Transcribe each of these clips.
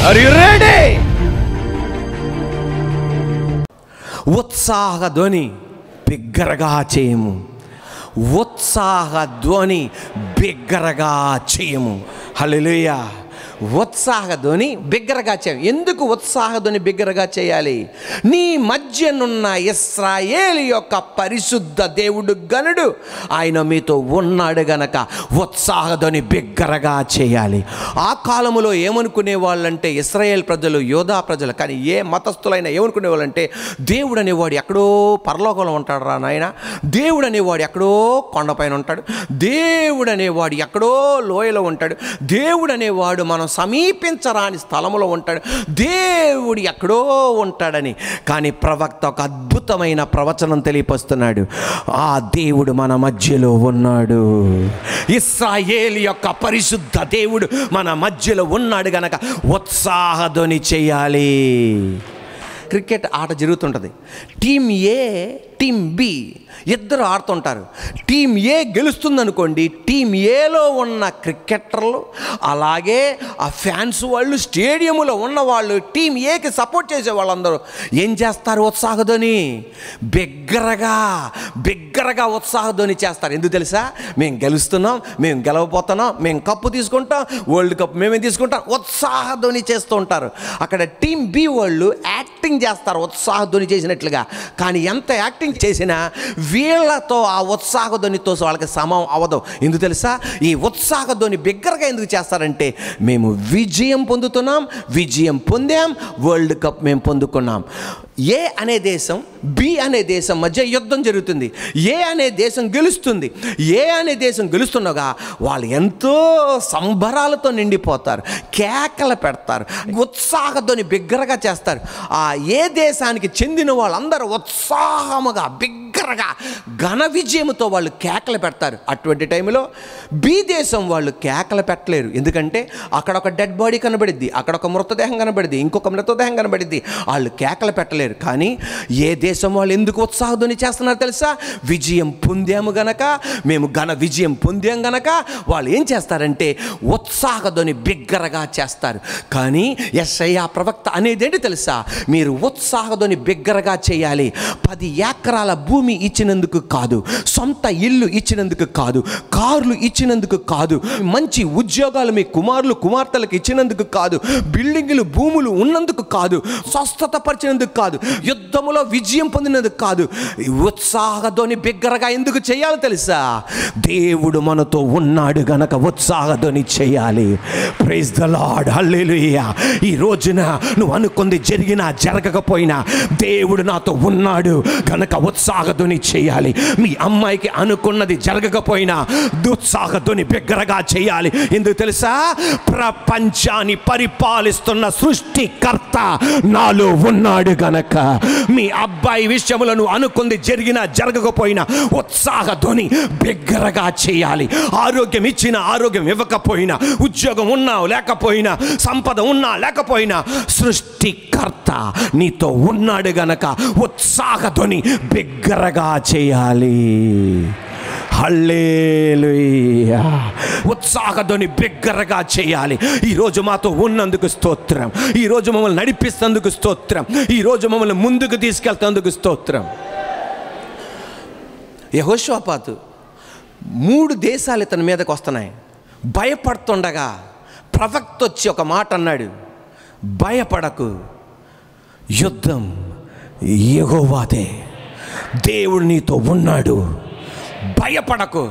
Are you ready? ఉత్సాహ ధ్వని బిగ్గరగా చేయము. ఉత్సాహ ధ్వని బిగ్గరగా చేయము. హల్లెలూయా. ఉత్సాహ ధ్వని బిగ్గరగా చేయం. ఎందుకు ఉత్సాహ ధ్వని బిగ్గరగా చేయాలి? నీ మధ్యనున్న ఇశ్రాయేలు యొక్క పరిశుద్ధ దేవుడు గనుడు, ఆయన మీతో ఉన్నాడు గనక ఉత్సాహ ధ్వని బిగ్గరగా చేయాలి. ఆ కాలంలో ఏమనుకునే వాళ్ళంటే ఇశ్రాయేల్ ప్రజలు, యోధా ప్రజలు, కానీ ఏ మతస్థులైనా ఏమనుకునే వాళ్ళంటే దేవుడు అనేవాడు ఎక్కడో పరలోకంలో ఉంటాడు రా నాయన, దేవుడు అనేవాడు ఎక్కడో కొండపైన ఉంటాడు, దేవుడు అనేవాడు ఎక్కడో లోయలో ఉంటాడు, దేవుడు అనేవాడు మనం సమీపించరాని స్థలములో ఉంటాడు, దేవుడు ఎక్కడో ఉంటాడని. కానీ ప్రవక్త ఒక అద్భుతమైన ప్రవచనం తెలియపరుస్తున్నాడు. ఆ దేవుడు మన మధ్యలో ఉన్నాడు. ఇశ్రాయేలు యొక్క పరిశుద్ధ దేవుడు మన మధ్యలో ఉన్నాడు గనక ఉత్సాహ ధ్వని చేయాలి. క్రికెట్ ఆట జరుగుతుంటుంది. టీం ఏ, టీం బి ఇద్దరు ఆడుతుంటారు. టీం ఏ గెలుస్తుందనుకోండి, టీం ఏలో ఉన్న క్రికెటర్లు అలాగే ఆ ఫ్యాన్స్ వాళ్ళు, స్టేడియంలో ఉన్నవాళ్ళు, టీం ఏకి సపోర్ట్ చేసే వాళ్ళందరూ ఏం చేస్తారు? ఉత్సాహధ్వని బిగ్గరగా ఉత్సాహధ్వని చేస్తారు. ఎందుకు తెలుసా? మేము గెలుస్తున్నాం, మేము గెలవబోతున్నాం, మేము కప్పు తీసుకుంటాం, వరల్డ్ కప్ మేమే తీసుకుంటాం, ఉత్సాహధ్వని చేస్తూ ఉంటారు. అక్కడ టీం బి వాళ్ళు యాక్టింగ్ చేస్తారు ఉత్సాహధ్వని చేసినట్లుగా. కానీ ఎంత యాక్టింగ్ చేసినా వీళ్ళతో ఆ ఉత్సాహధ్వనితో వాళ్ళకి సమం అవ్వదు. ఎందుకు తెలుసా? ఈ ఉత్సాహధ్వని బిగ్గరగా ఎందుకు చేస్తారంటే, మేము విజయం పొందుతున్నాం, విజయం పొందాం, వరల్డ్ కప్ మేము పొందుకున్నాం. ఏ అనే దేశం, బి అనే దేశం మధ్య యుద్ధం జరుగుతుంది. ఏ అనే దేశం గెలుస్తుంది. ఏ అనే దేశం గెలుస్తుండగా వాళ్ళు ఎంతో సంబరాలతో నిండిపోతారు, కేకలు పెడతారు, ఉత్సాహధ్వని బిగ్గరగా చేస్తారు. ఆ ఏ దేశానికి చెందిన వాళ్ళందరూ ఉత్సాహముగా బిగ్గరగా ఘన విజయంతో వాళ్ళు కేకలు పెడతారు. అటువంటి టైంలో బి దేశం వాళ్ళు కేకలు పెట్టలేరు. ఎందుకంటే అక్కడ ఒక డెడ్ బాడీ కనబడిద్ది, అక్కడ ఒక మృతదేహం కనబడిద్ది, ఇంకొక మృతదేహం కనబడిద్ది, వాళ్ళు కేకలు పెట్టలేరు. కానీ ఏ దేశం వాళ్ళు ఎందుకు ఉత్సాహధ్వని చేస్తున్నారు తెలుసా? విజయం పొందాము గనక, మేము ఘన విజయం పొందాం గనక వాళ్ళు ఏం చేస్తారంటే ఉత్సాహధ్వని బిగ్గరగా చేస్తారు. కానీ యెషయా ప్రవక్త అనేది ఏంటి తెలుసా? మీరు ఉత్సాహధ్వని బిగ్గరగా చేయాలి. 10 ఎకరాల భూమి ఇచ్చినందుకు కాదు, సొంత ఇల్లు ఇచ్చినందుకు కాదు, కార్లు ఇచ్చినందుకు కాదు, మంచి ఉద్యోగాలు మీ కుమారులు కుమార్తెలకు ఇచ్చినందుకు కాదు, బిల్డింగులు భూములు ఉన్నందుకు కాదు, స్వస్థత పరిచినందుకు కాదు, యుద్ధములో విజయం పొందినందుకు కాదు. ఉత్సాహధ్వని బిగ్గరగా ఎందుకు చేయాలో తెలుసా? దేవుడు మనతో ఉన్నాడు గనక ఉత్సాహధ్వని చేయాలి. ప్రైజ్ ద లార్డ్, హల్లెలూయా. ఈ రోజున నువ్వు అనుకుంది జరిగినా జరగకపోయినా దేవుడు నాతో ఉన్నాడు గనక ఉత్సాహధ్వని చేయాలి. మీ అమ్మాయికి అనుకున్నది జరగకపోయినా ఉత్సాహధ్వని బిగ్గరగా చేయాలి. ఎందుకు తెలుసా? ప్రపంచాన్ని పరిపాలిస్తున్న సృష్టికర్త నాలో ఉన్నాడు గనక. మీ అబ్బాయి విషయంలో నువ్వు అనుకుంది జరిగినా జరగకపోయినా ఉత్సాహధ్వని బిగ్గరగా చేయాలి. ఆరోగ్యం ఇచ్చినా ఆరోగ్యం ఇవ్వకపోయినా, ఉద్యోగం ఉన్నా లేకపోయినా, సంపద ఉన్నా లేకపోయినా, సృష్టికర్త నీతో ఉన్నాడు గనక ఉత్సాహధ్వని బిగ్గరగా చేయాలి. హల్లెలూయా. ఉత్సాహధ్వని బిగ్గరగా చేయాలి. ఈరోజు మాతో ఉన్నందుకు స్తోత్రం, ఈరోజు మమ్మల్ని నడిపిస్తేందుకు స్తోత్రం, ఈరోజు మమ్మల్ని ముందుకు తీసుకెళ్తేందుకు స్తోత్రం. యెహోషాపాతు 3 దేశాలు ఇతని మీదకి వస్తున్నాయి. భయపడుతుండగా ప్రవక్త వచ్చి ఒక మాట అన్నాడు, భయపడకు, యుద్ధం యెహోవాదే, దేవుడు నీతో ఉన్నాడు, భయపడకు.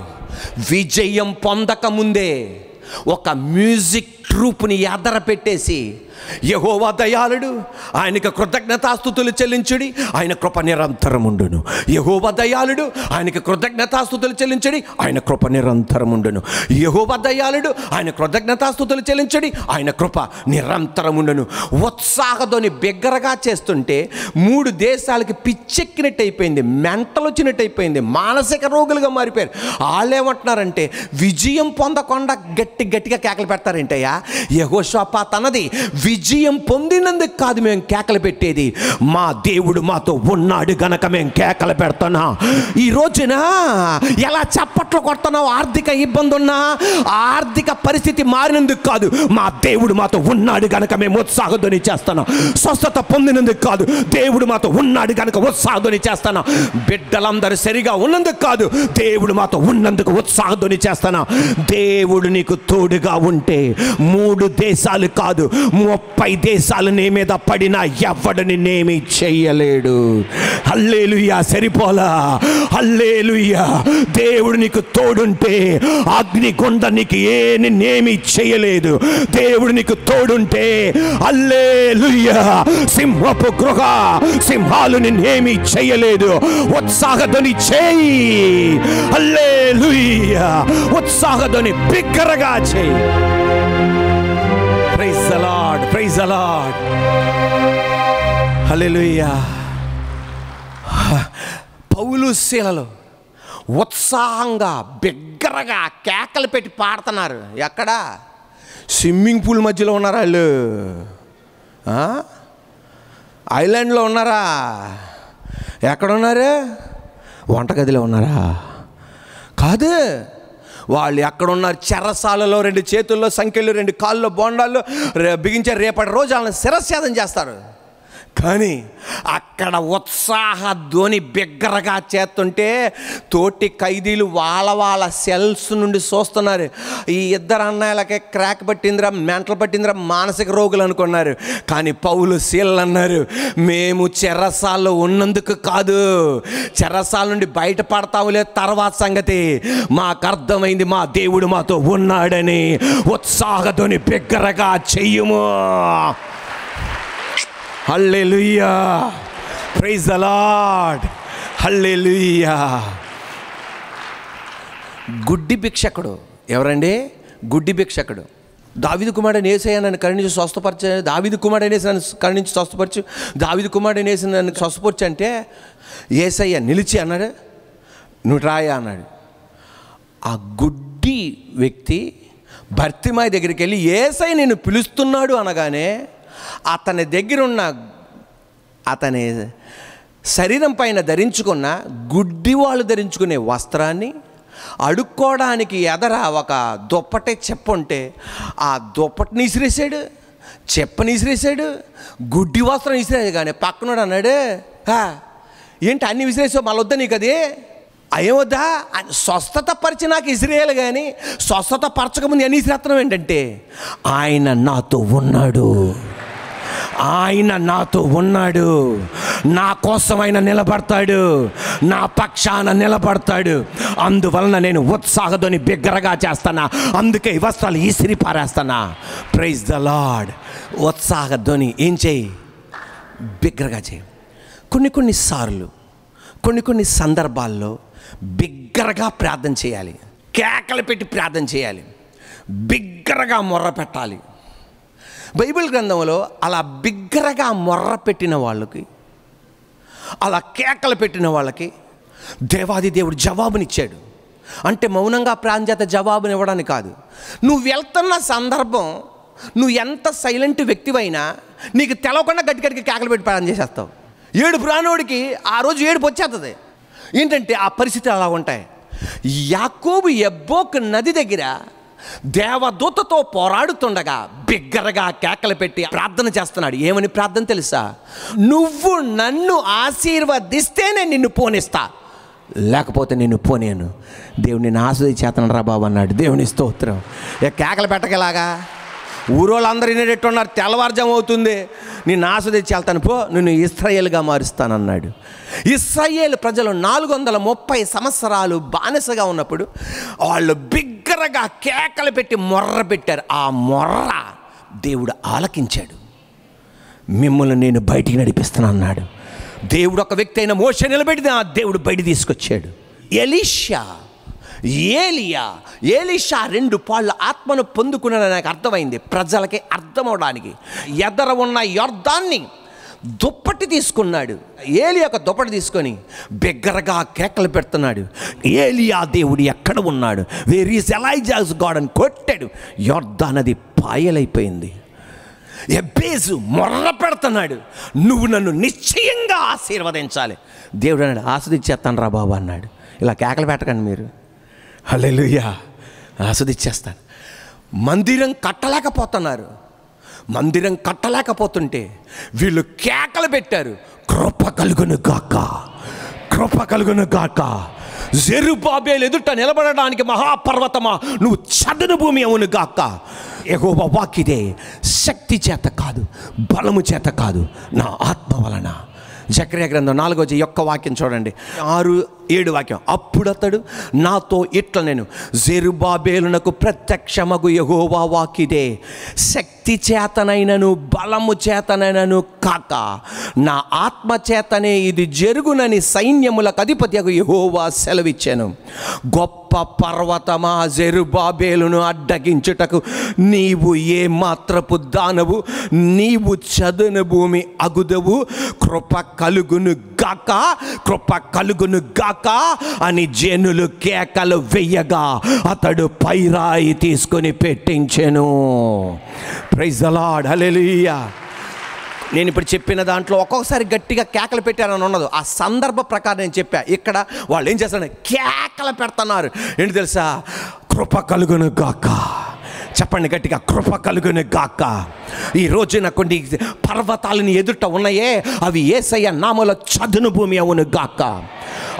విజయం పొందకముందే ఒక మ్యూజిక్ ట్రూప్ని ఎదర పెట్టేసి, యెహోవా దయాళుడు, ఆయనకు కృతజ్ఞతాస్తుతులు చెల్లించుడి, ఆయన కృప నిరంతరముండును. యెహోవా దయాళుడు, ఆయనకు కృతజ్ఞతాస్తుతులు చెల్లించుడి, ఆయన కృప నిరంతరముండును. యెహోవా దయాళుడు, ఆయన కృతజ్ఞతాస్తుతులు చెల్లించుడి, ఆయన కృప నిరంతరముండును. ఉత్సాహధ్వని బిగ్గరగా చేస్తుంటే 3 దేశాలకి పిచ్చెక్కినట్టు అయిపోయింది, మెంటలు వచ్చినట్టు అయిపోయింది, మానసిక రోగులుగా మారిపోయారు. వాళ్ళు ఏమంటున్నారంటే విజయం పొందకుండా గట్టిగా కేకలు పెడతారేంటయ్యా? యెహోషాపాత్ అన్నది విజయం పొందినందుకు కాదు మేము కేకలు పెట్టేది, మా దేవుడు మాతో ఉన్నాడు గనక మేము కేకలు పెడుతున్నాం. ఈ రోజున ఎలా చప్పట్లు కొడుతున్నావు, ఆర్థిక ఇబ్బంది ఉన్నా, ఆర్థిక పరిస్థితి మారినందుకు కాదు, మా దేవుడు మాతో ఉన్నాడు గనక మేము ఉత్సాహధ్వని చేస్తున్నాం. స్వస్థత పొందినందుకు కాదు, దేవుడు మాతో ఉన్నాడు గనక ఉత్సాహధ్వని చేస్తున్నాం. బిడ్డలందరూ సరిగా ఉన్నందుకు కాదు, దేవుడు మాతో ఉన్నందుకు ఉత్సాహధ్వని చేస్తున్నాం. దేవుడు నీకు తోడుగా ఉంటే 3 దేశాలు కాదు 30 దేశాలు నీ మీద పడినా ఎవడిని నేమి చెయ్యలేడు. హల్లెలూయా. సరిపోలా. హల్లెలూయా. దేవుడు నీకు తోడుంటే అగ్నిగుండ నీకు నేమి చేయలేదు. దేవుడు నీకు తోడుంటే హల్లెలూయా సింహపు గృహ సింహాలు నిన్నేమి చేయలేదు. ఉత్సాహధ్వని చేయి. హల్లెలూయా. ఉత్సాహధ్వని బిగ్గరగా చేయి. Praise the Lord. Praise the Lord. Hallelujah. పౌలు శీలలు ఉత్సాహంగా బిగ్గరగా కేకలు పెట్టి పాడుతున్నారు. ఎక్కడ? స్విమ్మింగ్ పూల్ మధ్యలో ఉన్నారా వాళ్ళు? ఐలాండ్లో ఉన్నారా? ఎక్కడున్నారు? వంటగదిలో ఉన్నారా? కాదు, వాళ్ళు ఎక్కడున్నారు? చెరసాలలో 2 చేతుల్లో సంఖ్యలు, 2 కాళ్ళలో బోండాలు బిగించారు. రేపటి రోజు వాళ్ళని శిరఛేదం చేస్తారు. కానీ అక్కడ ఉత్సాహ ధ్వని బిగ్గరగా చేస్తుంటే తోటి ఖైదీలు వాళ్ళ సెల్స్ నుండి చూస్తున్నారు. ఈ 2 అన్నయ్యలకే క్రాక్ పట్టిందిరా, మెంటలు పట్టిందిరా, మానసిక రోగులు అనుకున్నారు. కానీ పౌలు శీలలు అన్నారు, మేము చెరసాల్లో ఉన్నందుకు కాదు, చెరసాల నుండి బయటపడతావులే తర్వాత సంగతి, మాకు అర్థమైంది మా దేవుడు మాతో ఉన్నాడని. ఉత్సాహ ధ్వని బిగ్గరగా చెయ్యము. Hallelujah. Praise the Lord. Hallelujah. గుడ్డి భిక్షకుడు ఎవరండి? గుడ్డి భిక్షకుడు. దావీదు కుమారుడైన యేసయ్య నన్ను కరుణించి స్వస్థపరచు, దావీదు కుమారుడైన యేసయ్య నన్ను కరుణించి స్వస్థపరచు, దావీదు కుమారుడైన యేసయ్య నన్ను స్వస్థపరచు అంటే యేసయ్య నిలిచి అన్నాడు, నువ్వు రాయా అన్నాడు. ఆ గుడ్డి వ్యక్తి భర్తిమాయి దగ్గరికి వెళ్ళి యేసయ్య నిన్ను పిలుస్తున్నాడు అనగానే అతని దగ్గరున్న అతని శరీరం పైన ధరించుకున్న గుడ్డి వాళ్ళు ధరించుకునే వస్త్రాన్ని అడుక్కోవడానికి ఎదర ఒక దుప్పటే చెప్పుంటే ఆ దుప్పటిని ఇసిరేసాడు, చెప్పని ఇసిరేసాడు, గుడ్డి వస్త్రం ఇసిరేది. కానీ పక్కనోడు అన్నాడు, ఏంటి అన్ని విసిరేసావు, మళ్ళీ వద్దా నీకు అది? అయ్యవద్దా? స్వస్థత పరిచి నాకు ఇసిరేయాలి, కానీ స్వస్థత పరచకముందు అని ఇసిరేత్తనం ఏంటంటే ఆయన నాతో ఉన్నాడు, ఆయన నాతో ఉన్నాడు, నా కోసం ఆయన నిలబడతాడు, నా పక్షాన నిలబడతాడు, అందువలన నేను ఉత్సాహధ్వని బిగ్గరగా చేస్తానా, అందుకే ఈ వస్త్రాలు ఈసిరి పారేస్తానా. Praise the Lord. ఉత్సాహధ్వని ఏం చేయి? బిగ్గరగా చేయి. కొన్నిసార్లు కొన్ని సందర్భాల్లో బిగ్గరగా ప్రార్థన చేయాలి, కేకలు పెట్టి ప్రార్థన చేయాలి, బిగ్గరగా మొర్ర పెట్టాలి. బైబిల్ గ్రంథంలో అలా బిగ్గరగా మొర్ర పెట్టిన వాళ్ళకి, అలా కేకలు పెట్టిన వాళ్ళకి దేవాది దేవుడు జవాబునిచ్చాడు. అంటే మౌనంగా ప్రార్థన చేత జవాబునివ్వడానికి కాదు, నువ్వు వెళ్తున్న సందర్భం, నువ్వు ఎంత సైలెంట్ వ్యక్తివైనా నీకు తెలవకుండా గట్టిగట్టిగా కేకలు పెట్టి ప్రార్థన చేసేస్తావు. ఏడుపు రానోడికి ఆ రోజు ఏడుపు వచ్చేస్తుంది. ఏంటంటే ఆ పరిస్థితులు అలా ఉంటాయి. యాకోబు యబ్బోకు నది దగ్గర దేవదూతతో పోరాడుతుండగా బిగ్గరగా కేకలు పెట్టి ప్రార్థన చేస్తున్నాడు. ఏమని ప్రార్థన తెలుసా? నువ్వు నన్ను ఆశీర్వదిస్తేనే నిన్ను పోనిస్తా, లేకపోతే నిన్ను పోనేను. దేవుని నిన్ను ఆశీర్వదించేతను రా బాబు అన్నాడు. దేవుని స్తోత్రం. కేకలు పెట్టగలాగా ఊరోళ్ళందరూ వినేటట్టున్నారు. తెల్లవారుజాము అవుతుంది, నిన్ను ఆశీర్వదించి వెళ్తాను పో, నిన్ను ఇశ్రాయేలుగా మారుస్తానన్నాడు. ఇశ్రాయేలు ప్రజలు 430 సంవత్సరాలు బానిసగా ఉన్నప్పుడు వాళ్ళు బిగ్గరగా కేకలు పెట్టి మొర్ర పెట్టారు. ఆ మొర్ర దేవుడు ఆలకించాడు. మిమ్మల్ని నేను బయటికి నడిపిస్తాను అన్నాడు. దేవుడు ఒక వ్యక్తి అయిన మోషే నిలబెట్టి ఆ దేవుడు బయట తీసుకొచ్చాడు. ఏలీషా 2 పాళ్ళ ఆత్మను పొందుకున్నాడని నాకు అర్థమైంది. ప్రజలకి అర్థమవడానికి ఎదర ఉన్న యొర్దాన్ని దుప్పటి తీసుకున్నాడు. ఏలియా ఒక దుప్పటి తీసుకొని బిగ్గరగా కేకలు పెడుతున్నాడు. ఏలియా దేవుడు ఎక్కడ ఉన్నాడు, వేర్ ఈజ్ ఎలైజాస్ గాడ్ అని కొట్టాడు. యొర్దాన్ నది పాయలైపోయింది. యెబేజు మొర్ర పెడుతున్నాడు, నువ్వు నన్ను నిశ్చయంగా ఆశీర్వదించాలి. దేవుడు అన్నాడు, ఆస్వాదించేస్తాను రా బాబు అన్నాడు. ఇలా కేకలు పెట్టకండి మీరు. హల్లెలూయా, ఆస్వాదించేస్తాను. మందిరం కట్టలేకపోతున్నారు. మందిరం కట్టలేకపోతుంటే వీళ్ళు కేకలు పెట్టారు, కృప కలుగును గాక, కృప కలుగును గాక. జెరుబ్బాబెలు ఎదుట నిలబడడానికి మహాపర్వతమా నువ్వు చదును భూమి అవును గాక. యెహోవా వాక్కిదే, శక్తి చేత కాదు, బలము చేత కాదు, నా ఆత్మ వలన. జకర్యా గ్రంథం 4:1 వాక్యం చూడండి, 6-7 వాక్యం. అప్పుడు అతడు నాతో ఇట్లా, నేను జెరుబ్బాబెలునకు ప్రత్యక్షమగు యెహోవా వాక్కిదే, శక్తి చేతనైనను బలము చేతనైనను కాక నా ఆత్మ చేతనే ఇది జరుగునని సైన్యములకు అధిపతియగు యెహోవా సెలవిచ్చాను. గొప్ప పర్వతమా, జెరుబ్బాబెలును అడ్డగించుటకు నీవు ఏ మాత్రపు దానవు, నీవు చదును భూమి అగుదవు. కృప కలుగును గాక, కృప కలుగును గాక అని జనులు కేకలు వెయ్యగా అతడు పైరాయి తీసుకొని పెట్టించెను. ప్రైజ్ ది లార్డ్, హల్లెలూయా. నేను ఇప్పుడు చెప్పిన దాంట్లో ఒక్కొక్కసారి గట్టిగా కేకలు పెట్టారని ఉన్నది, ఆ సందర్భ ప్రకారం నేను చెప్పా. ఇక్కడ వాళ్ళు ఏం చేస్తున్నారు, కేకలు పెడుతున్నారు. ఏంటి తెలుసా, కృప కలుగును గాక. చెప్పండి గట్టిగా, కృప కలుగును గాక. ఈ రోజున కొన్ని పర్వతాలను ఎదుట ఉన్నాయే, అవి యేసయ్య నామములో చదును భూమి అవును గాక.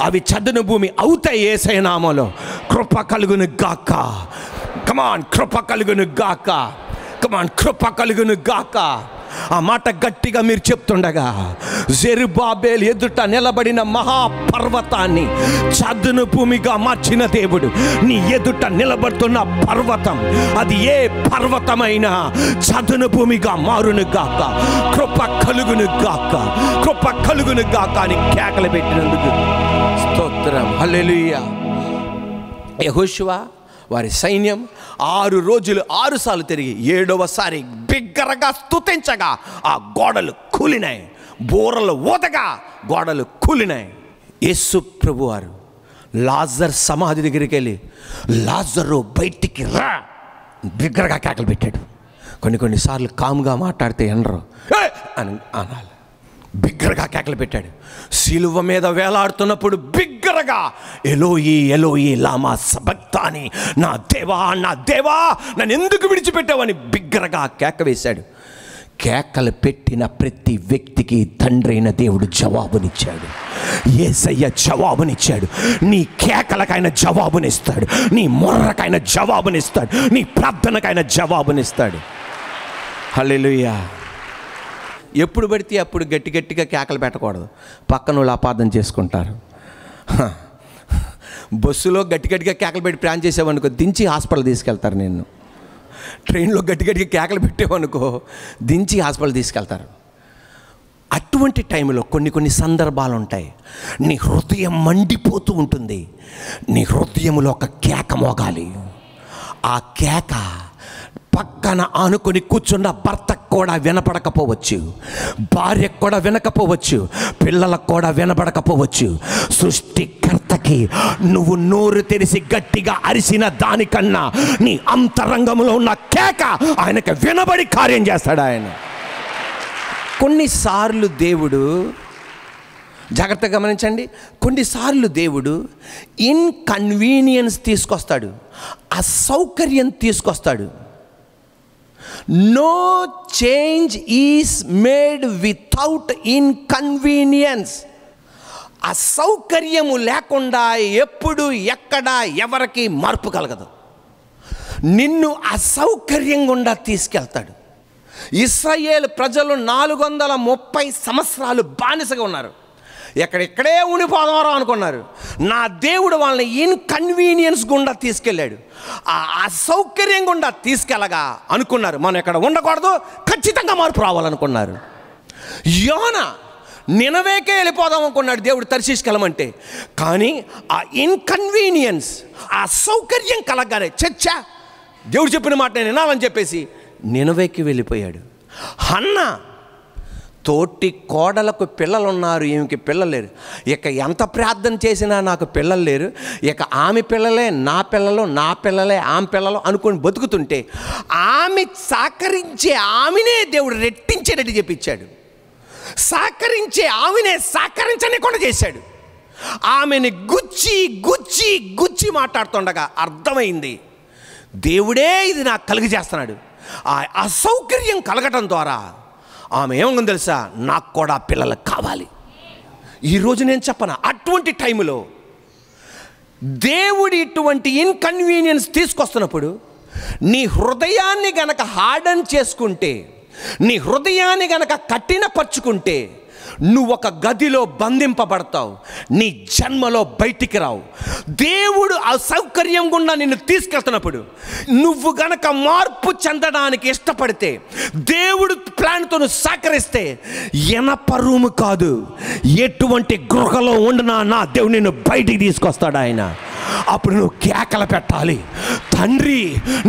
అవి చదును భూమి అవుతాయి యేసయ్య నామములో. కృప కలుగును గాక. కమాన్, కృప కలుగును గాక. కమాన్, కృప కలుగును గాక. ఆ మాట గట్టిగా మీరు చెప్తుండగా జెరుబ్బాబెలు ఎదుట నిలబడిన మహాపర్వతాన్ని చదును భూమిగా మార్చిన దేవుడు నీ ఎదుట నిలబడుతున్న పర్వతం, అది ఏ పర్వతమైనా చదును భూమిగా మారును గాక. కృప కలుగును గాక, కృప కలుగును గాక అని కేకలు పెట్టినందుకు స్తోత్రం, హల్లెలూయా. యెహోషువ వారి సైన్యం 6 రోజులు 6 సార్లు తిరిగి 7వసారి బిగ్గరగా స్తుతించగా ఆ గోడలు కూలినాయి. బూరలు ఊదగా గోడలు కూలినాయి. యేసు ప్రభువారు లాజర్ సమాధి దగ్గరికి వెళ్ళి, లాజరు బయటికి రా బిగ్గరగా కేకలు పెట్టాడు. కొన్నిసార్లు కామ్గా మాట్లాడితే ఎనరు అని అనాలి. బిగ్గరగా కేకలు పెట్టాడు. సిలువ మీద వేలాడుతున్నప్పుడు బిగ్గరగా, ఎలోయి ఎలోయి లామా సబక్తాని, నా దేవా నా దేవా నన్ను ఎందుకు విడిచిపెట్టావని బిగ్గరగా కేక వేశాడు. కేకలు పెట్టిన ప్రతి వ్యక్తికి తండ్రి అయిన దేవుడు జవాబునిచ్చాడు. యేసయ్య జవాబునిచ్చాడు. నీ కేకలకైనా జవాబునిస్తాడు, నీ మొర్రకైనా జవాబునిస్తాడు, నీ ప్రార్థనకైనా జవాబునిస్తాడు. హల్లెలూయా. ఎప్పుడు పడితే అప్పుడు గట్టి గట్టిగా కేకలు పెట్టకూడదు, పక్కన వాళ్ళు అపార్థం చేసుకుంటారు. బస్సులో గట్టి గట్టిగా కేకలు పెట్టి ప్లాన్ చేసావనుకో దించి హాస్పిటల్ తీసుకెళ్తారు. నిన్ను ట్రైన్లో గట్టి గట్టిగా కేకలు పెట్టావనుకో దించి హాస్పిటల్ తీసుకెళ్తారు. అటువంటి టైంలో కొన్ని సందర్భాలు ఉంటాయి. నీ హృదయం మండిపోతూ ఉంటుంది. నీ హృదయంలో ఒక కేక మోగాలి. ఆ కేక పక్కన ఆనుకొని కూర్చున్న భర్తకు కూడా వినపడకపోవచ్చు, భార్యకు కూడా వినకపోవచ్చు, పిల్లలకు కూడా వినపడకపోవచ్చు. సృష్టికర్తకి నువ్వు నోరు తెరిసి గట్టిగా అరిసిన దానికన్నా నీ అంతరంగంలో ఉన్న కేక ఆయనకి వినబడి కార్యం చేస్తాడు ఆయన. కొన్నిసార్లు దేవుడు, జాగ్రత్తగా గమనించండి, కొన్నిసార్లు దేవుడు ఇన్కన్వీనియన్స్ తీసుకొస్తాడు, అసౌకర్యం తీసుకొస్తాడు. No change is made without inconvenience. అసౌకర్యము లేకుండా ఎప్పుడు ఎక్కడ ఎవరికి మార్పు కలగదు. నిన్ను అసౌకర్యం గుండా తీసుకెళ్తాడు. ఇశ్రాయేలు ప్రజలు 430 సంవత్సరాలు బానిసగా ఉన్నారు. ఎక్కడెక్కడే ఉండిపోదామో అనుకున్నారు. నా దేవుడు వాళ్ళని ఇన్కన్వీనియన్స్ గుండా తీసుకెళ్ళాడు. ఆ అసౌకర్యం గుండా తీసుకెళ్ళగా అనుకున్నారు మనం ఎక్కడ ఉండకూడదు, ఖచ్చితంగా మార్పు రావాలనుకున్నారు. యోనా నినవేకే వెళ్ళిపోదాం అనుకున్నాడు దేవుడు తర్షీష్కెళ్ళమంటే. కానీ ఆ ఇన్కన్వీనియన్స్, ఆ అసౌకర్యం కలగగానే చచ్చా దేవుడు చెప్పిన మాట నేను వినాలని చెప్పేసి నినవేకి వెళ్ళిపోయాడు. హన్నా తోటి కోడలకు పిల్లలు ఉన్నారు, ఈమెకి పిల్లలు లేరు. ఇక ఎంత ప్రార్థన చేసినా నాకు పిల్లలు లేరు, ఇక ఆమె పిల్లలే నా పిల్లలు, నా పిల్లలే ఆమె పిల్లలు అనుకొని బతుకుతుంటే ఆమె సహకరించే ఆమెనే దేవుడు రెట్టించేటట్టు చెప్పించాడు. సహకరించే ఆమెనే సహకరించనికుండా చేశాడు. ఆమెని గుచ్చి గుచ్చి గుచ్చి మాట్లాడుతుండగా అర్థమైంది, దేవుడే ఇది నాకు కలిగి చేస్తున్నాడు. ఆ అసౌకర్యం కలగటం ద్వారా ఆమె ఏమని తెలుసా, నాకు కూడా పిల్లలు కావాలి. ఈరోజు నేను చెప్పనా, అటువంటి టైంలో దేవుడు ఇటువంటి ఇన్కన్వీనియన్స్ తీసుకొస్తున్నప్పుడు నీ హృదయాన్ని గనక హార్డన్ చేసుకుంటే, నీ హృదయాన్ని గనక కఠినపరుచుకుంటే నువ్వు ఒక గదిలో బంధింపబడతావు, నీ జన్మలో బయటికి రావు. దేవుడు అసౌకర్యం గుండా నిన్ను తీసుకెళ్తున్నప్పుడు నువ్వు గనక మార్పు చెందడానికి ఇష్టపడితే, దేవుడు ప్లాన్తో నువ్వు సహకరిస్తే, ఎనప రూము కాదు, ఎటువంటి గృహలో ఉండినా నా దేవుడు నిన్ను బయటికి తీసుకొస్తాడు ఆయన. అప్పుడు నువ్వు కేకలు పెట్టాలి, తండ్రి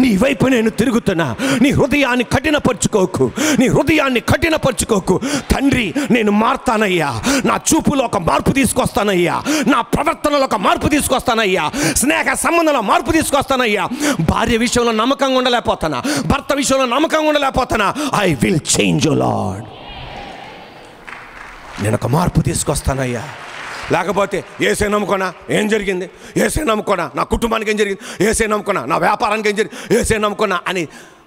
నీ వైపు నేను తిరుగుతున్నా, నీ హృదయాన్ని కఠినపరుచుకోకు, నీ హృదయాన్ని కఠినపరుచుకోకు. తండ్రి నేను మారుతానయ్యా, నా చూపులో ఒక మార్పు తీసుకొస్తానయ్యా, నా ప్రవర్తనలో ఒక మార్పు తీసుకొస్తానయ్యా, స్నేహ సంబంధంలో మార్పు తీసుకొస్తానయ్యా. భార్య విషయంలో నమ్మకంగా ఉండలేకపోతానా, భర్త విషయంలో నమ్మకంగా ఉండలేకపోతానా, I will change you Lord. నేను ఒక మార్పు తీసుకొస్తానయ్యా. లేకపోతే ఏసే నమ్ముకోనా ఏం జరిగింది, ఏసే నమ్ముకోనా నా కుటుంబానికి ఏం జరిగింది, ఏసే నమ్ముకోనా నా వ్యాపారానికి ఏం జరిగింది, ఏసే నమ్ముకోనా అని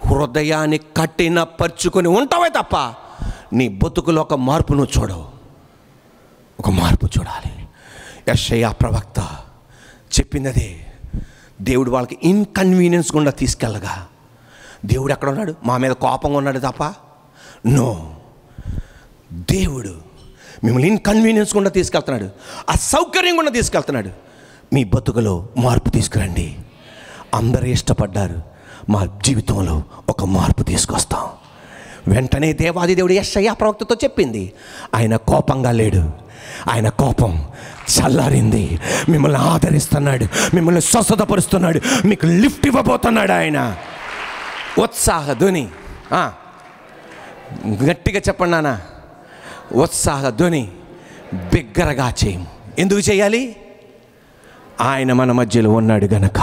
హృదయాన్ని కఠినపరుచుకొని ఉంటావే తప్ప నీ బతుకులో ఒక మార్పు నువ్వు చూడవు. ఒక మార్పు చూడాలి. యెషయా ప్రవక్త చెప్పినదే. దేవుడు వాళ్ళకి ఇన్కన్వీనియన్స్ గుండా తీసుకెళ్ళగా, దేవుడు ఎక్కడ ఉన్నాడు, మా మీద కోపంగా ఉన్నాడు తప్ప నో, దేవుడు మిమ్మల్ని ఇన్కన్వీనియన్స్ గుండా తీసుకెళ్తున్నాడు, అసౌకర్యం గుండా తీసుకెళ్తున్నాడు. మీ బతుకులో మార్పు తీసుకురండి. అందరూ ఇష్టపడ్డారు, మా జీవితంలో ఒక మార్పు తీసుకొస్తాం. వెంటనే దేవాది దేవుడు యెషయా ప్రవక్తతో చెప్పింది, ఆయన కోపంగా లేడు, ఆయన కోపం చల్లారింది. మిమ్మల్ని ఆదరిస్తున్నాడు, మిమ్మల్ని స్వస్థతపరుస్తున్నాడు, మీకు లిఫ్ట్ ఇవ్వబోతున్నాడు ఆయన. ఉత్సాహ ధ్వని గట్టిగా చెప్పండి నాన్న, ఉత్సాహ ధ్వని బిగ్గరగా చేయము. ఎందుకు చేయాలి? ఆయన మన మధ్యలో ఉన్నాడు గనక.